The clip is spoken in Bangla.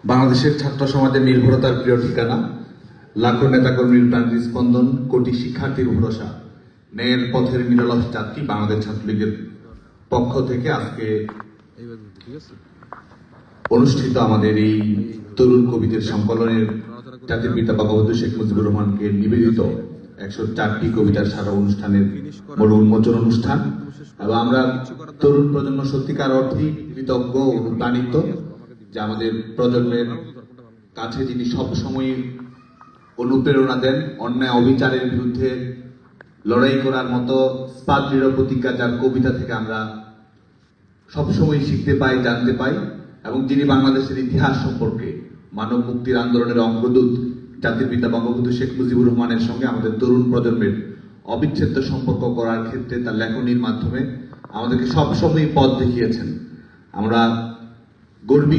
বাংলাদেশের ছাত্র সমাজের নির্ভরতার প্রিয় ঠিকানা, লাখো নেতাকর্মীর প্রাণের স্পন্দন, কোটি শিক্ষার্থীর ভরসা, ন্যায়ের পথের নিরলস যাত্রী বাংলাদেশ ছাত্রলীগের পক্ষ থেকে আজকে অনুষ্ঠিত আমাদের এই তরুণ কবিদের সংকলনের জাতির পিতা বঙ্গবন্ধু শেখ মুজিবুর রহমানকে নিবেদিত 104টি কবিতার সারা অনুষ্ঠানের বড় উন্মোচন অনুষ্ঠান। এবং আমরা তরুণ প্রজন্ম সত্যিকার অর্থেই কৃতজ্ঞ ও অনুপ্রাণিত যে আমাদের প্রজন্মের কাছে যিনি সবসময় অনুপ্রেরণা দেন, অন্যায় অবিচারের বিরুদ্ধে লড়াই করার মতো স্পাত দৃঢ় প্রতিজ্ঞা, যার কবিতা থেকে আমরা সবসময় শিখতে পাই, জানতে পাই, এবং যিনি বাংলাদেশের ইতিহাস সম্পর্কে মানব মুক্তির আন্দোলনের অগ্রদূত জাতির পিতা বঙ্গবন্ধু শেখ মুজিবুর রহমানের সঙ্গে আমাদের তরুণ প্রজন্মের অবিচ্ছেদ্য সম্পর্ক করার ক্ষেত্রে তার লেখনীর মাধ্যমে আমাদেরকে সবসময় পথ দেখিয়েছেন। আমরা গর্বিত